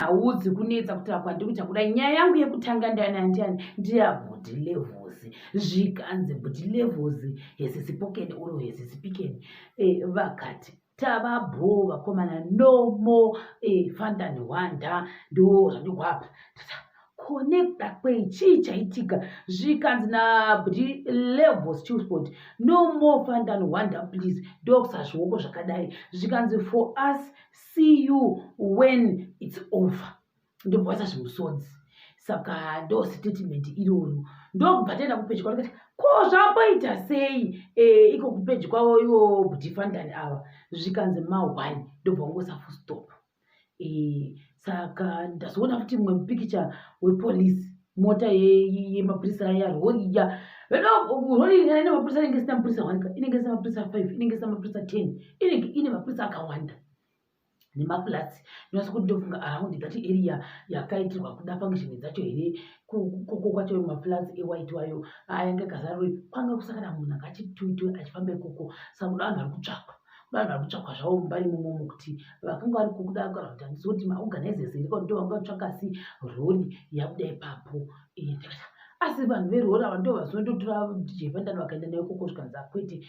haudzi kunetsa kutaura kwandikuita kudai. Nyaya yangu yekutanga ndiani ndiyabhudi levels. Zvikanzi bhudi levels hesisipokeni uro hesisipikeni vakati tavabho vakomana no more Fanta neWanda ndo zvandikwapa konekta kwei chii chaitika. Zvikanzi nabhudi levels chisport no more Fanta neWanda please ndokusa zvioko zvakadai. Zvikanzi for us see you when it's over ndobvasa zvimusodzi. Saka ndo statement iroro ndokubva taenda kupeji kwavo tikati ko zvamboita sei iko kupeji kwavo ivo bhudifandani ava. Zvikanzi ma1 ndobva ungosa full stop. Saka ndazoona kuti mumwe mupikicha wepolisi mota yemapurisa aya rori iya rori ine mapurisa inenge isina mapurisa 1 inenge isina mapurisa 5 inenge isina mapurisa 10 inenge ine mapurisa akawanda nemaflats. Ndinasa kuti ndofunga around that area yakaitirwa kuda function dzacho here koko kwacho maflats ewhite wayo ayanga kazarori kwanga kusakana munhu akachituitwe achifamba ikoko. Saka kuda vanhu vari kutsvakwa vanhu vari kutsvakwa zvavo mumbari mumomo kuti vakanga vari kukuda kuti handizoti maorganizers here ndo vanga vatsvaka si rori yabuda ipapo. Asi vanhu verori ava ndo vazondotora jefandani vakaenda nayo koko zvikanzi kwete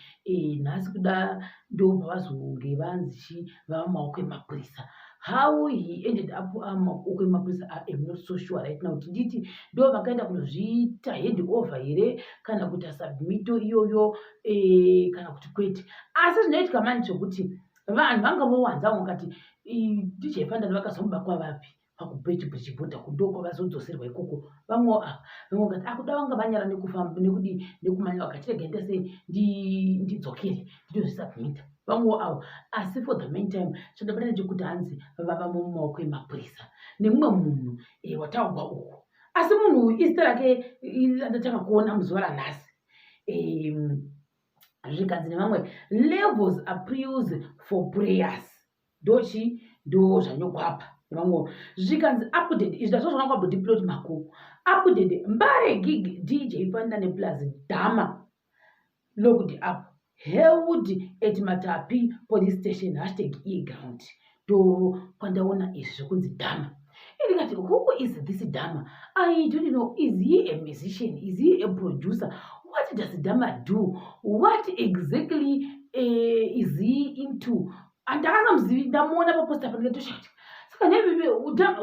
nhasi kuda ndo pavazonge vanzi vava maoko emapurisa. How he ended up maoko emapurisa I'm not so sure right now. Kuti nditi ndo vakaenda kunozviita hand over here kana kuti submito iyoyo kana kuti kwete. Asi zvinoitika mani zvokuti vanhu vanga vowanza vakati dijefandani vakazomubakwa vapi pakupeji bridgebota kudoko vazodzoserwa ikoko. Vamwe vakati akuda vanga vanyara nekufamba nekudi nekumanya vakachirega ndese ndidzokere nditozvisubmita vamwe avo. Asi for the meantime chandabata ndechekuti hanzi vava mumaoko emapurisa nemumwe munhu wataurwa uku. Asi munhu uyu izita rake ndatanga kuona muzuva ranhasi. Zvikanzi nevamwe levels appeals for prayers ndochi ndo zvanyokwapa nevamwe. Zvikanzi update izvi ndazvozvaona kwabhodipiloti makuru update mbare gig DJ Fandani plus Dama looked up held at Matapi police station #eground ndo kwandaona izvi zvokunzi Dama. Ndikati who is this Dama? I don't know. Is he a musician? Is he a producer? What does Dama do? What exactly is he into? Andakaza mzivi ndamuona paposta pangetoshat. Saka nebibi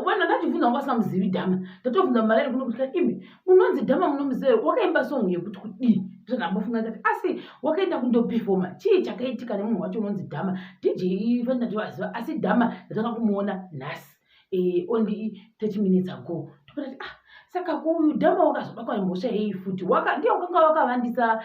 wana ndachivunza wangasamzivi Dama. Ndatobvunza marere kuno kuti imi munonzi Dama munomuzero wakaimba song yekuti kudii. Ndambofunga kuti asi wakaenda kundoperforma chii chakaitika nemunhu wacho unonzi Dama. DJ Fandani ndiwaziva asi Dama ndatanga kumuona nhasi only 30 minutes ago. Tokati saka kuyu Dama wakazobakwa nemhosva yei futi ndiye wakanga wakavandisa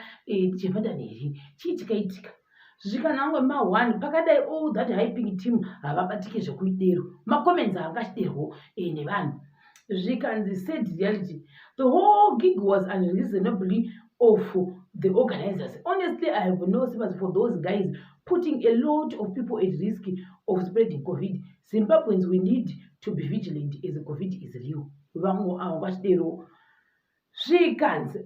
Jefandani here chii chikaitika. Zvikanangwe ma1 pakadai all that hyping team havabatike zvekuidero macomments angachiderwo nevanhu. Zvikanzi said reality the whole gig was unreasonably of the organizers. Honestly, I have no sympathy for those guys putting a lot of people at risk of spreading COVID. Zimbabweans, we need to be vigilant as COVID is real.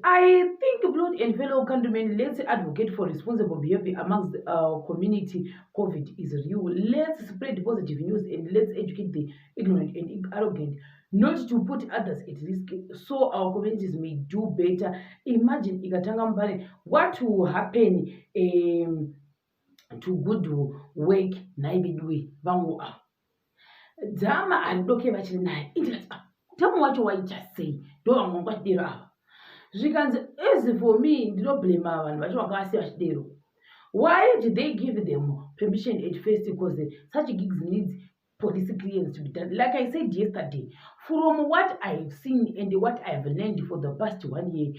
I think blood and fellow countrymen, let's advocate for responsible behavior amongst our community. COVID is real. Let's spread positive news and let's educate the ignorant and arrogant, not to put others at risk so our communities may do better. Imagine ikatanga mbali what will happen to good work naibidwe vamwe Dama alidoke vachiri naye indikati tamu wacho waita sei ndo vamwe vachidero ava. Zvikanzi as for me ndinoblema vanhu vacho vakavasiya vachidero. Why did they give them permission at first? Because such gigs needs police clearance to be done. Like I said yesterday, from what I've seen and what I've learned for the past 1 year,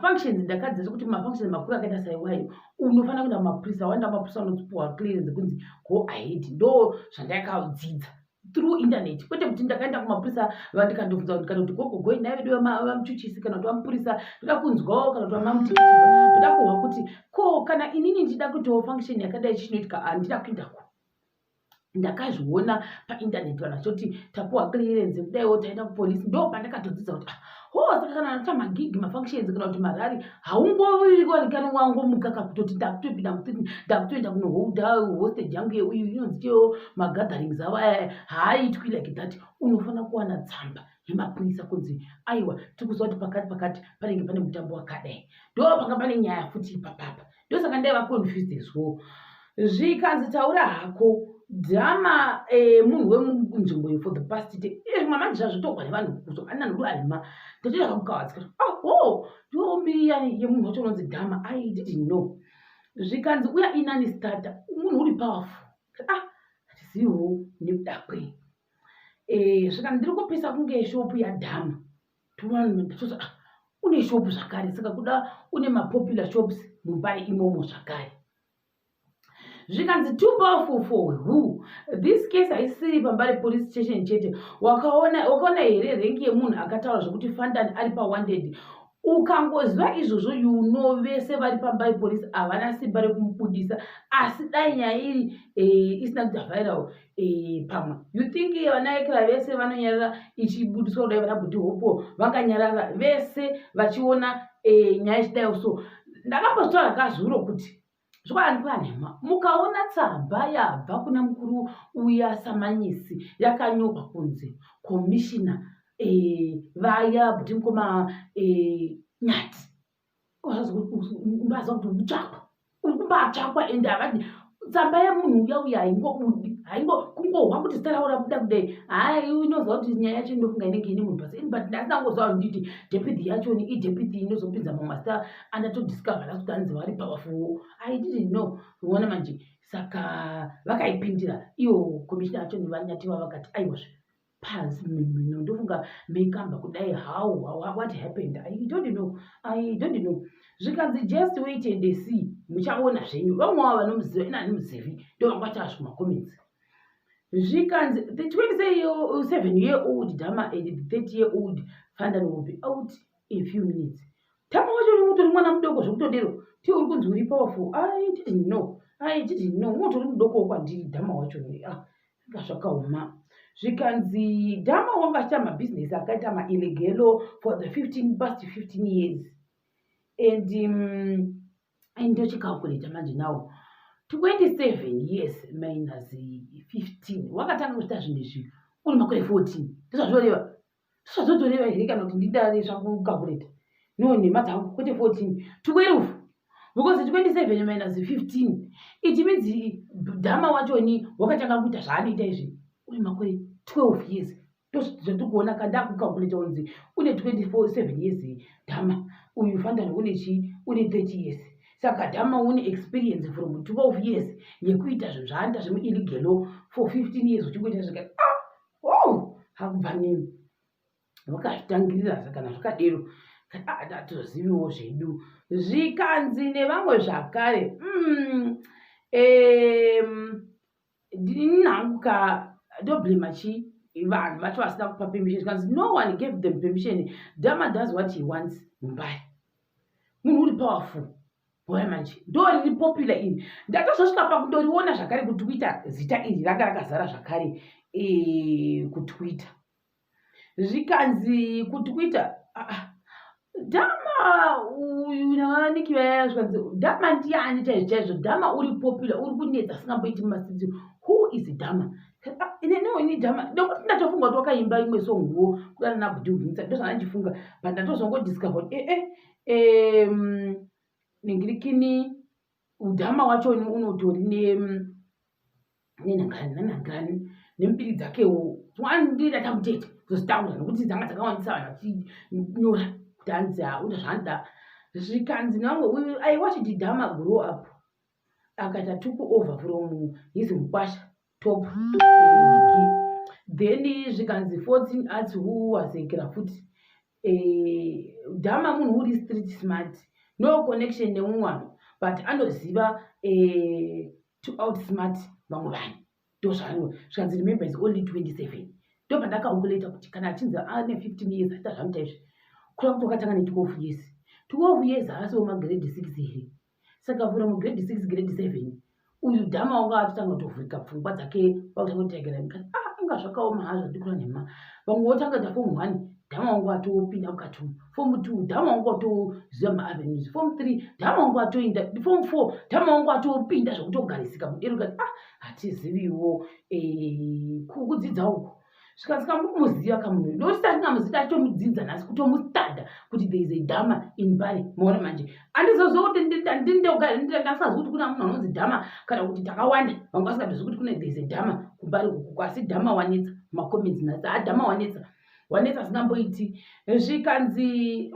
functions ndakadza kuti functions makuru akaita saiwayo unofana kuenda mapurisa wanda mapurisa anopuwa clearance kunzi go ahead ndo zvandakadzidza through internet kwete kuti ndakaenda kumapurisa vandikandobvunza kuti kana kuti gogo naye vedu vamuchuchisi kana kuti vamupurisa ndoda kunzwawo kana kuti vamamutikitika ndoda kuhwa kuti ko kana inini ndida kutiwo function yakadai chinoitika handida kuendako. ndakazviona paindaneti kana choti tapuwa clearance kudaiwo taenda kupolisi ndo pandakatodzidza kuti saka kana anoita magigi mafunctions kana kuti marari haungovirikwanikana wangomuka kutoti ndakutopinda mutiti ndakutoenda kunoholda hostage yangu yeuyu inonziwo magatherings avo aya haaitwi like that. Unofana kuwana tsamba yemapurisa kunzi aiwa tikuziva kuti pakati panenge pane mutambo wakadai ndo panga pane nyaya futi ipapapa ndosaka ndaiva confused as well. Zvikanzi taura hako dhama munhu wemunzvimbo iyi for the past day mamanje zvazvitogwa nevanhu kuzo ananhu alima ndatotaka kukawadzika ndombi yani yemunhu wacho unonzi dhama I didn't know. Zvikanzi uya inani starter munhu uri powerful hatiziviwo nekuda kwei. Zvikanzi ndiri kupisa kunge shopu yadhama tovanhu une shopu zvakare saka kuda une mapopular shops mumbai imomo zvakare. Zvikanzi too powerful for who? This case haisiri pambari police station chete. Wakaona here rengi yemunhu akataura zvokuti Fandani ari pawanted. Ukangoziva izvozvo vese vari pambari police havana simba rekumubudisa asi dai nyaya iri isina kuita viral pamwe. You think vanaekera vese vanonyarara ichibudiswa kudai vana Bhuti Hopo vanganyarara vese vachiona nyaya ichidai so. Ndakambozvitaura kazuro kuti zvikwanipwanhema mukaona tsamba yabva kuna mukuru uya Samanyisi yakanyorwa kunzi komishina vaya Bhuti Mukoma Nyati mbaza kuti uri kumbatsvakwa ende havadi tsamba yemunhu uya haingobudi kungohwa kuti zita rawo rabuda kudai inoziva kuti nyaya yacho inofunga inenge ine munhu pasi but ndasinangoziva kuti nditi deputy yacho ni ideputy inozopinza mamasta anatodiscovera kuti anzi vari powerful. I didn't know. Uona manje saka vakaipindira iwo komishina yacho nevanyati vakati aiwazve pasi ndofunga meikamba kudai what happened I don't know. Zvikanzi just wait and see muchaona zvenyu vamwe vavo vanomuziva ina hanimuzivi ndo vanga vachasva kumacomments. Zvikanzi the 27-year-old Dhama and the 30-year-old Fandani will be out in a few minutes. Dhama wacho mutori mwana mudoko zvokutodero ti uri kunzi uri powerful. I didn't know mutori mudoko kwandiri Dhama wacho zvakaoma. Zvikanzi Dhama wanga achiita mabhizinesi akaita maillegalo for the past 15 years and ndochicalculate manje nawo 27 years minus 15 wakatanga kuita zvinhu izvi uri makore 14 ndozvazvoreva here kana kuti ndidare zvakucalculate no nhema dzangu kwete 14 12 because 27 minus 15 it means Dhama wachoni wakatanga kuita zvaanoita izvi uri makore 12 years ndozvatikuona kandakucalculate unzi une 27 years Dhama uyu Fandani une 30 years saka Dhama une experience from 12 years yekuita zvinhu zvaanoita zvemuillegalo for 15 years uchingoita zvaka hakubva nemi vakazvitangirira kana zvakadero ndatoziviwo zvedu. Zvikanzi nevamwe zvakare ndinhangu ndoblema vanhu vacho vasina kupa permission. Zvikanzi no one gave them permission. Dhama does what he wants mumbai. Munhu uri powerful boya manje ndoriri popular ini ndatozosvika pakundoriona zvakare kutwitter zita iri ranga rakazara zvakare kutwitter. Zvikanzi kutwitter Dhama uyu navaniki vaya zvikanzi Dhama ndiani chaizvo Dhama uri popular uri kunetsa asingamboiti mumasiti who is Dhama ini Dhama ndokuti ndatofunga kuti wakaimba imwe songuwo kudana naBhuti Hwinisa ndozvandandifunga but ndatozongodiscover ningirikini Dhama wachoni unotori nenhangani nembiri dzakewo ndida tamutete kuzozitaura nokuti dzanga dzakawandisa vanhu vachinyora kuti anzi una zvanda. Zvikanzi namwe I watched Dhama grow up akaita took over from his mukwasha top then zvikanzi 14 arts who was a graffiti Dhama munhu uri street smart no connection neumwe but anoziva to outsmart vamwe vanhu ndozvaano. Zvikanzi remember is only 27 ndo pandakaongoleta kuti kana achinzi ane 15 years aita zvamuta izvi kura kuti wakatanga ne12 years 12 years haasiwo magrade 6 here saka from grade 6 grade 7 uyu dhama wanga atotanga kutovhurika pfungwa dzake pakutanga kutegera mukati anga zvakaoma hazvo ndikura nema vamwe votanga da form 1 dhama wangu atopinda mukati form 2 dhama wangu atoziva maavenues form 3 dhama wangu atoenda form 4 dhama wangu atopinda zvokutogarisika mudero kati hatiziviwo kudzidza uku zvikasika mukumuziva kamunhu ndotisati tingamuziva achitomudzidza nhasi kutomustanda kuti there is a dhama in Mbare maona manje handizoziva kuti ndasingazivi kuti kuna munhu anonzi dhama kana kuti takawanda vanga vasingazivi kuti kuna there is a dhama kuMbare uku asi dhama wanetsa macomments nhasi dhama wanetsa singamboiti zvikanzi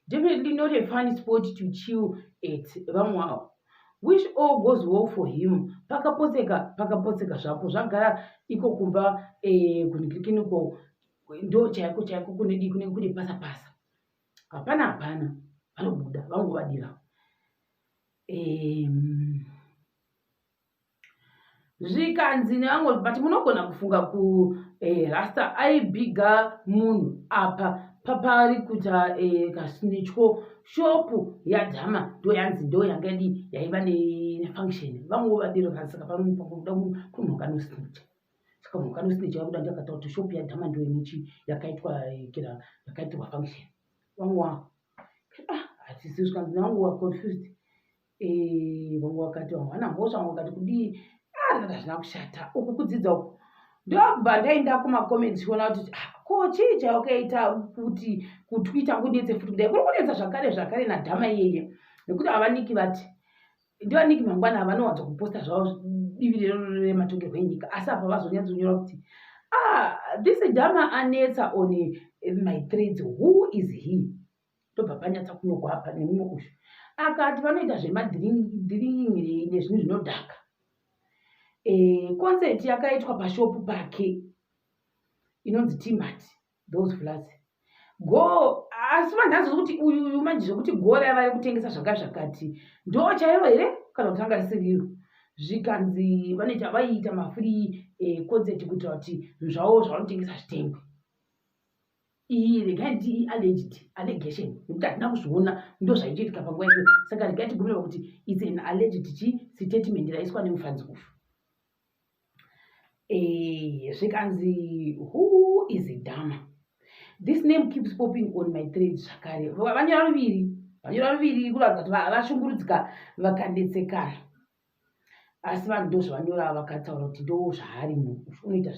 definitely not a funny sport to chill at vamwe wavo wish all goes well for him pakapotseka zvapo zvagara iko kumba kunikirikiniko ndo chaiko kune pasa hapana vanobuda vangovadira zvikanzi nevamwe but munogona kufunga rasta aibiga munhu apa papari kuta kasinityo shopu yadhama ndo yangadi yaiva nefunction vamwe vadiro kasaka panoda kunhu kanosinicha saka munhu kanosinicha yakuda ndakataura kuti shopu yadhama ndo inichi yakaitirwa function vamwe hatisi zvikanzi nevamwe wa confused vamwe vakati vamwe vana mhosva vamwe vakati kudii ndakati hazvina kushata uku kudzidza uku ndokubva ndaenda kumacomments kuona kuti ko chii chawakaita kuti kutwitter kunetse futi kudai kuri kunetsa zvakare nadhama iyeye nekuti havaniki vati ndivaniki mangwana havanowanza kuposta zvavo divi rematongerwo enyika asi apa vazonyadzonyora kuti this dhama anetsa on my threads who is he ndobva panyatsa kunyorwa apa nemumwe uyu akati vanoita zvemadhiringing nezvinhu zvinodhaka concert yakaitwa pashopu pake inonzi timati those floods go asi vanhazi kuti uyu manje zvokuti gore avari kutengesa zvakati ndo chairo here kana kuti anga risiriro zvikanzi vanoita vaiita mafree concert kuitira kuti zvavo zvavanotengesa zvitengwe iyi regai ndi allegation nekuti hatina kuzviona ndo zvaichiitika panguva iyoyo saka regai tigumira kuti it's an alleged statement raiswa nemufanzi uyu zvikanzi who is a dhama this name keeps popping on my thread zvakare vanyora ruviri kuratidza kuti vashungurudzika vakanetsekana asi vanhu ndo zvavanyora vakataura kuti ndo zvaari munhu unoita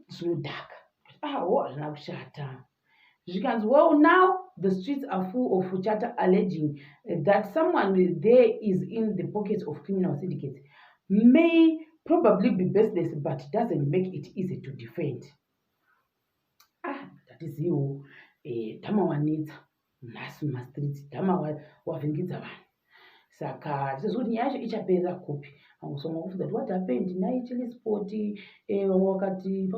zvinodhaka hazvina kushata zvikanzi well now the streets are full of chatter alleging that someone there is in the pockets of criminal syndicates may probably be baseless but doesn't make it easy to defend. Tatiziwo dhama wanetsa nhasi mumastreets dhama wavhingidza vanhu saka tizokuti nyaya yacho ichaperera kupi vangosonga kufunga kuti what happened naichili sport vamwe vakati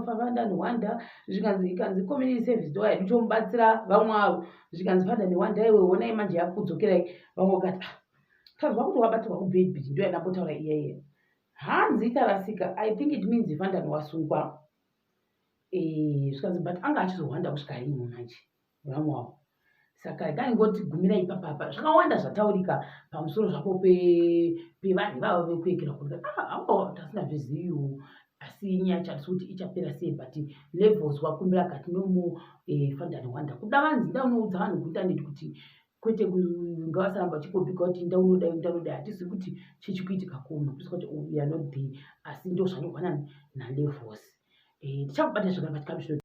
fanda newanda ikanzi community service ndo yaichomubatsira vamwe avo zvikanzi fanda newanda iwe onai manje yakudzokerai vamwe vakati tazwa kuti wabatirwa kubedbit ndo yanapotaura iyeye hanzi itarasika I think it means Vandani wasungwa zvikanzi but anga achizowanda kusvika rimwe manje vamwe wavo saka kaningoti gumira ipapapa zvakawanda zvataurika pamusoro zvapo pevanhu vavo vekuekera kuti tasingazviziviwo asi nyaya chatisi kuti ichapera sei but levels wakumbira kati nomo Vandani wanda kuda vanzi ndaunoudza vanhu kuintaneti kuti kwete ngavasaramba vachikopika kuti ndaunodai hatisi kuti chichikuitika kuno kuti we are not there asi ndo zvanyorwa nalevels tichakubata zvakare patikamisho